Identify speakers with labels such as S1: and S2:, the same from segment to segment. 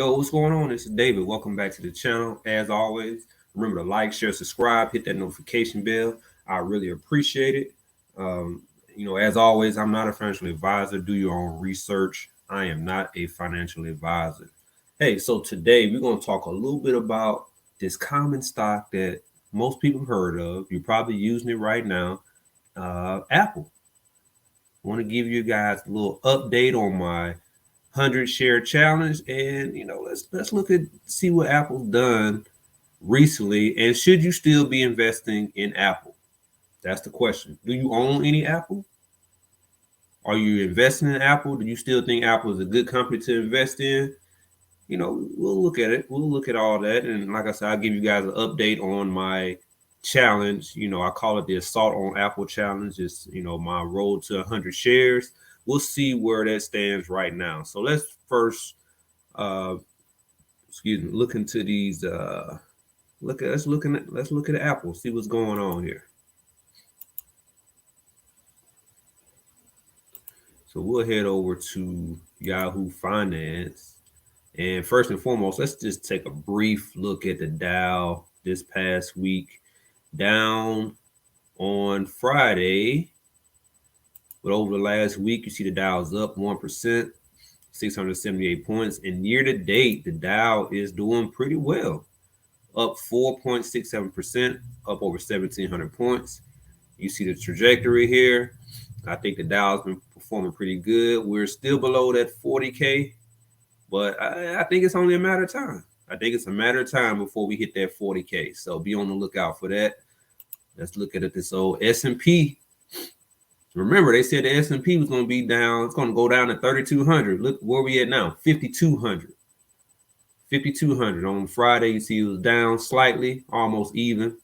S1: Joe, what's going on? This is David. Welcome back to the channel. As always, remember to like, share, subscribe, hit that notification bell. I really appreciate it. As always, I'm not a financial advisor. Do your own research. I am not a financial advisor. Hey, so today we're going to talk a little bit about this common stock that most people heard of. You're probably using it right now, Apple. I want to give you guys a little update on my 100 share challenge, and let's look at see what Apple's done recently, and should you still be investing in Apple? That's the question. Do you own any Apple? Are you investing in Apple? Do you still think Apple is a good company to invest in? We'll look at it. We'll look at all that, and like I said, I'll give you guys an update on my challenge. I call it the Assault on Apple challenge. It's my road to 100 shares. We'll see where that stands right now. So let's first, look into these. Let's look at Apple. See what's going on here. So we'll head over to Yahoo Finance, and first and foremost, let's just take a brief look at the Dow this past week. Down on Friday, but over the last week, you see the Dow is up 1%, 678 points. And year to date, the Dow is doing pretty well, up 4.67%, up over 1,700 points. You see the trajectory here. I think the Dow has been performing pretty good. We're still below that 40K, but I think it's only a matter of time. I think it's a matter of time before we hit that 40K. So be on the lookout for that. Let's look at this old S&P. Remember, they said the S&P was going to be down. It's going to go down to 3,200. Look where we at now, 5,200. 5,200 on Friday. You see it was down slightly, almost even.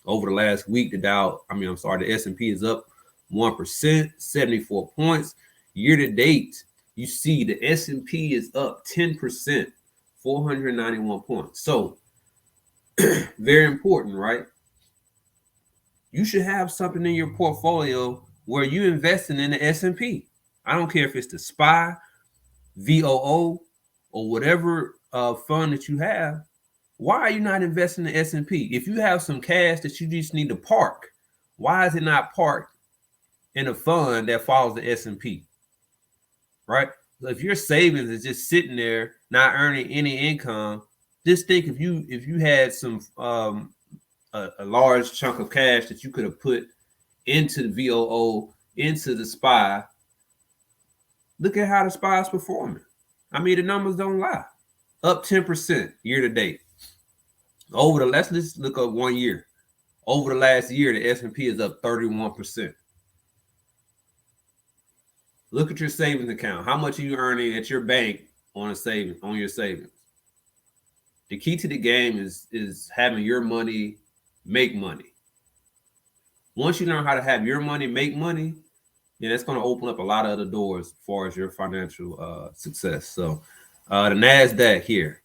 S1: Over the last week, the S&P is up 1%, 74 points. Year to date, you see the S&P is up 10%, 491 points. So, very important, right? You should have something in your portfolio where you're investing in the S&P. I don't care if it's the SPY, VOO, or whatever fund that you have. Why are you not investing in the S&P? If you have some cash that you just need to park, why is it not parked in a fund that follows the S&P? Right? So if your savings is just sitting there not earning any income, just think if you had some a large chunk of cash that you could have put into the VOO, into the SPY. Look at how the SPY is performing. I mean, the numbers don't lie. Up 10% year to date. Let's look up 1 year. Over the last year, the S&P is up 31%. Look at your savings account. How much are you earning at your bank on your savings? The key to the game is having your money make money. Once you learn how to have your money make money, then that's going to open up a lot of other doors as far as your financial success. So the NASDAQ here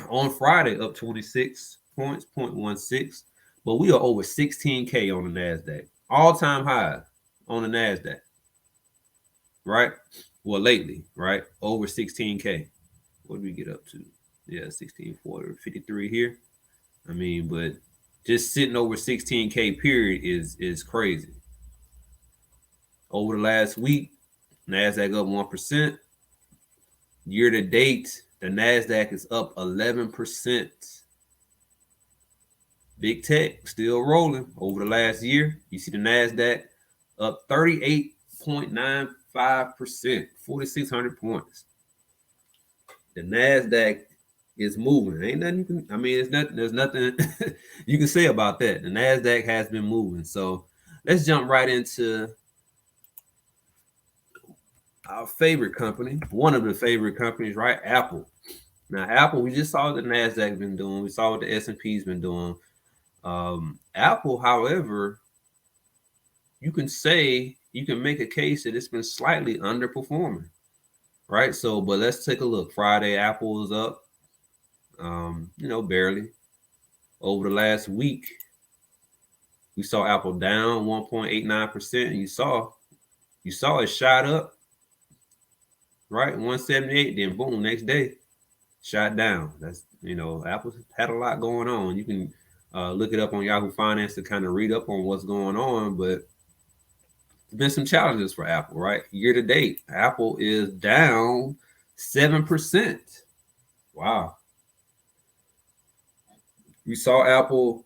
S1: on Friday up 26 points, 0.16, but we are over 16K on the NASDAQ. All-time high on the NASDAQ, right? Well, lately, right? Over 16K. What did we get up to? Yeah, 1640, 53 here. I mean, but just sitting over 16K period is crazy. Over the last week, NASDAQ up 1%. Year to date, the NASDAQ is up 11%. Big tech still rolling. Over the last year, you see the NASDAQ up 38.95%, 4,600 points. The NASDAQ is moving. Ain't nothing you can, there's nothing you can say about that. The NASDAQ has been moving. So let's jump right into our favorite company, one of the favorite companies, right? Apple. Now, Apple, we just saw what the NASDAQ been doing. We saw what the S&P's been doing. Apple, however, you can make a case that it's been slightly underperforming, right? So, but let's take a look. Friday, Apple is up, barely. Over the last week, we saw Apple down 1.89%, and you saw it shot up right? 178, then boom, next day, shot down. That's, Apple had a lot going on. You can look it up on Yahoo Finance to kind of read up on what's going on, but there's been some challenges for Apple, right? Year to date, Apple is down 7%. Wow. We saw Apple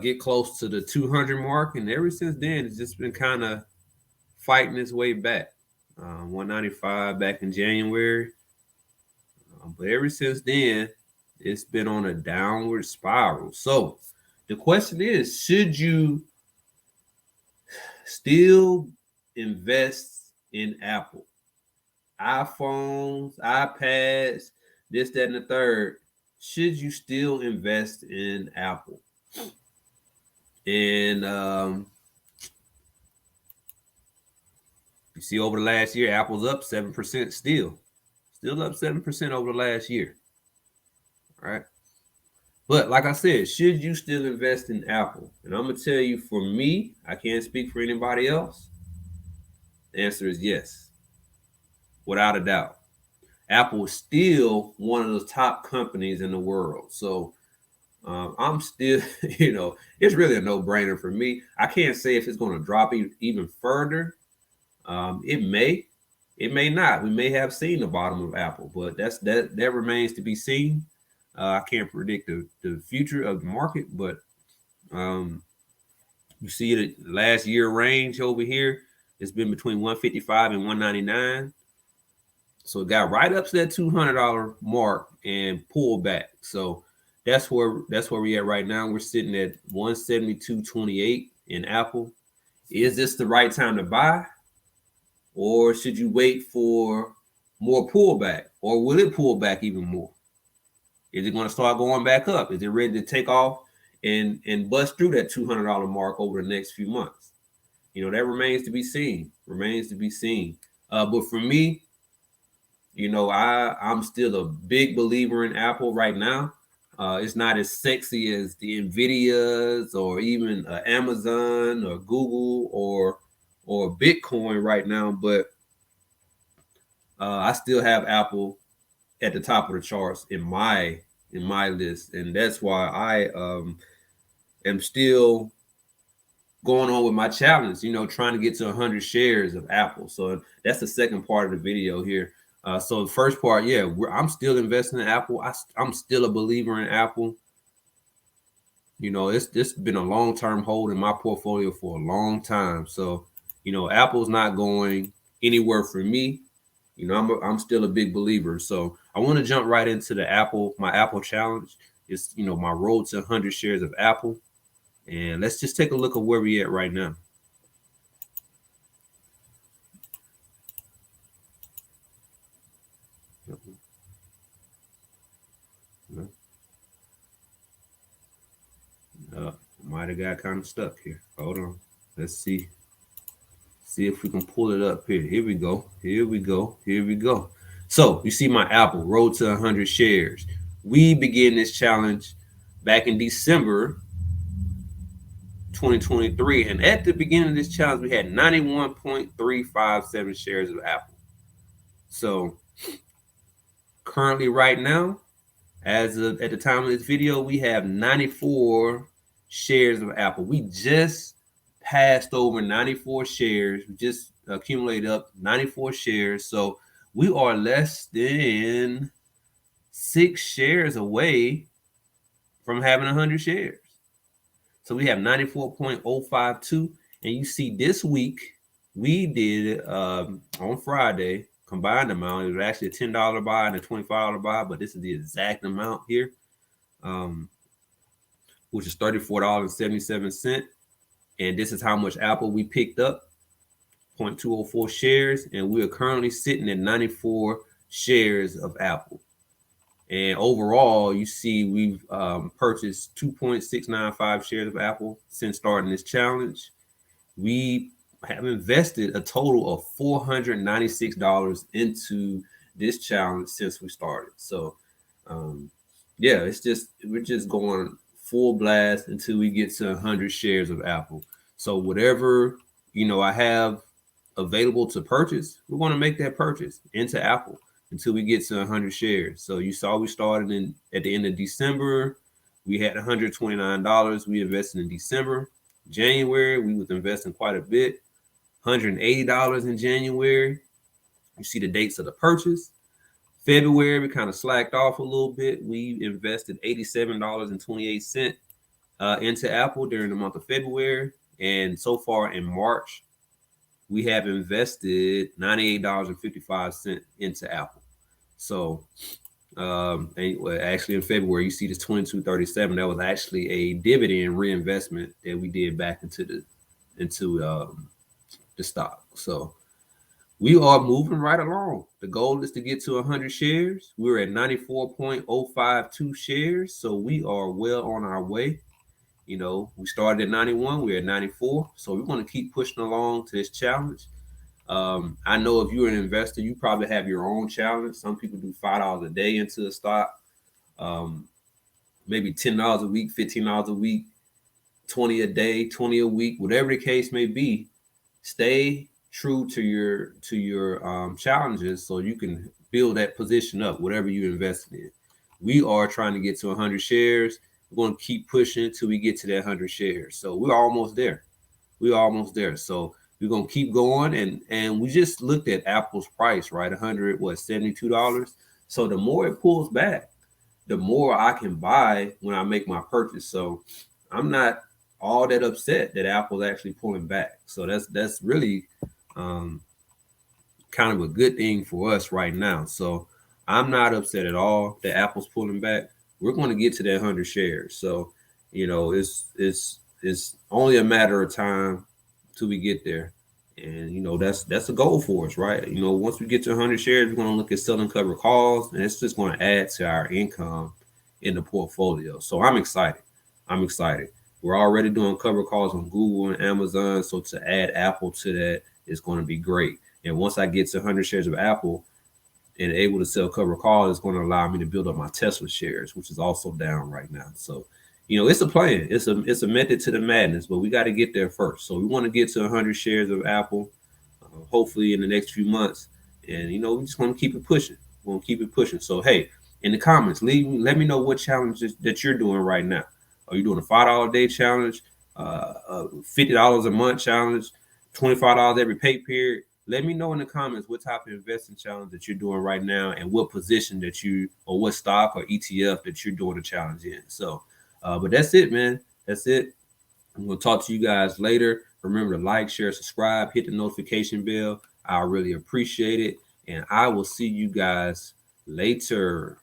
S1: get close to the 200 mark, and ever since then, it's just been kind of fighting its way back. 195 back in January. But ever since then, it's been on a downward spiral. So the question is, should you still invest in Apple? iPhones, iPads, this, that, and the third. Should you still invest in Apple? And you see, over the last year, Apple's up 7% still. Still up 7% over the last year. All right. But like I said, should you still invest in Apple? And I'm going to tell you, for me, I can't speak for anybody else. The answer is yes, without a doubt. Apple is still one of the top companies in the world. So I'm still, it's really a no-brainer for me. I can't say if it's going to drop even further. It may not. We may have seen the bottom of Apple, but that remains to be seen. I can't predict the future of the market, but you see the last year range over here. It's been between 155 and 199. So it got right up to that $200 mark and pulled back. So that's where we at right now. We're sitting at 172.28 in Apple. Is this the right time to buy? Or should you wait for more pullback? Or will it pull back even more? Is it going to start going back up? Is it ready to take off and bust through that $200 mark over the next few months? That remains to be seen. But for me, I'm still a big believer in Apple right now. It's not as sexy as the Nvidias or even Amazon or Google or Bitcoin right now, but I still have Apple at the top of the charts in my list, and that's why I am still going on with my challenge. Trying to get to 100 shares of Apple. So that's the second part of the video here. So the first part, I'm still investing in Apple. I'm still a believer in Apple. It's been a long-term hold in my portfolio for a long time. So, Apple's not going anywhere for me. I'm still a big believer. So I want to jump right into my Apple challenge. It's, my road to 100 shares of Apple. And let's just take a look at where we at right now. Might have got kind of stuck here. Hold on. Let's see. See if we can pull it up here. Here we go. So you see my Apple road to 100 shares. We began this challenge back in December 2023. And at the beginning of this challenge, we had 91.357 shares of Apple. So currently right now, at the time of this video, we have 94 shares of Apple. We just passed over 94 shares. We just accumulated up 94 shares. So we are less than 6 shares away from having 100 shares. So we have 94.052. And you see this week, we did on Friday, combined amount. It was actually a $10 buy and a $25 buy, but this is the exact amount here, which is $34.77. And this is how much Apple we picked up, 0.204 shares. And we are currently sitting at 94 shares of Apple. And overall, you see we've purchased 2.695 shares of Apple since starting this challenge. We have invested a total of $496 into this challenge since we started. So, we're just going full blast until we get to 100 shares of Apple. So whatever, I have available to purchase, we're going to make that purchase into Apple until we get to 100 shares. So you saw we started at the end of December. We had $129 we invested in December. January, we was investing quite a bit, $180 in January. You see the dates of the purchase. February, we kind of slacked off a little bit. We invested $87.28 into Apple during the month of February. And so far in March, we have invested $98.55 into Apple. So actually in February, you see this $22.37. That was actually a dividend reinvestment that we did back into the stock. So we are moving right along. The goal is to get to 100 shares. We're at 94.052 shares. So we are well on our way. You know, we started at 91, we're at 94. So we want to keep pushing along to this challenge. I know if you're an investor, you probably have your own challenge. Some people do $5 a day into a stock, maybe $10 a week, $15 a week, 20 a day, 20 a week, whatever the case may be. Stay true to your challenges so you can build that position up, whatever you invested in. We are trying to get to 100 shares. We're going to keep pushing till we get to that 100 shares. So we're almost there. So we're going to keep going. And we just looked at Apple's price, right? $72. So the more it pulls back, the more I can buy when I make my purchase. So I'm not all that upset that Apple's actually pulling back. So that's really kind of a good thing for us right now. So I'm not upset at all that Apple's pulling back. We're going to get to that 100 shares. So, you know, it's only a matter of time till we get there. And, you know, that's a goal for us, right? You know, once we get to 100 shares, we're going to look at selling covered calls, and it's just going to add to our income in the portfolio. So I'm excited. We're already doing covered calls on Google and Amazon. So to add Apple to that is going to be great. And once I get to 100 shares of Apple and able to sell covered calls, it's going to allow me to build up my Tesla shares, which is also down right now. So, you know, it's a plan. It's a method to the madness, but we got to get there first. So we want to get to 100 shares of Apple, hopefully in the next few months. And, you know, we just want to keep it pushing. We want to keep it pushing. So, hey, in the comments, let me know what challenges that you're doing right now. Are you doing a $5 a day challenge, $50 a month challenge, $25 every pay period? Let me know in the comments what type of investing challenge that you're doing right now and what position that you, or what stock or ETF that you're doing the challenge in. So, but that's it, man. That's it. I'm going to talk to you guys later. Remember to like, share, subscribe, hit the notification bell. I really appreciate it. And I will see you guys later.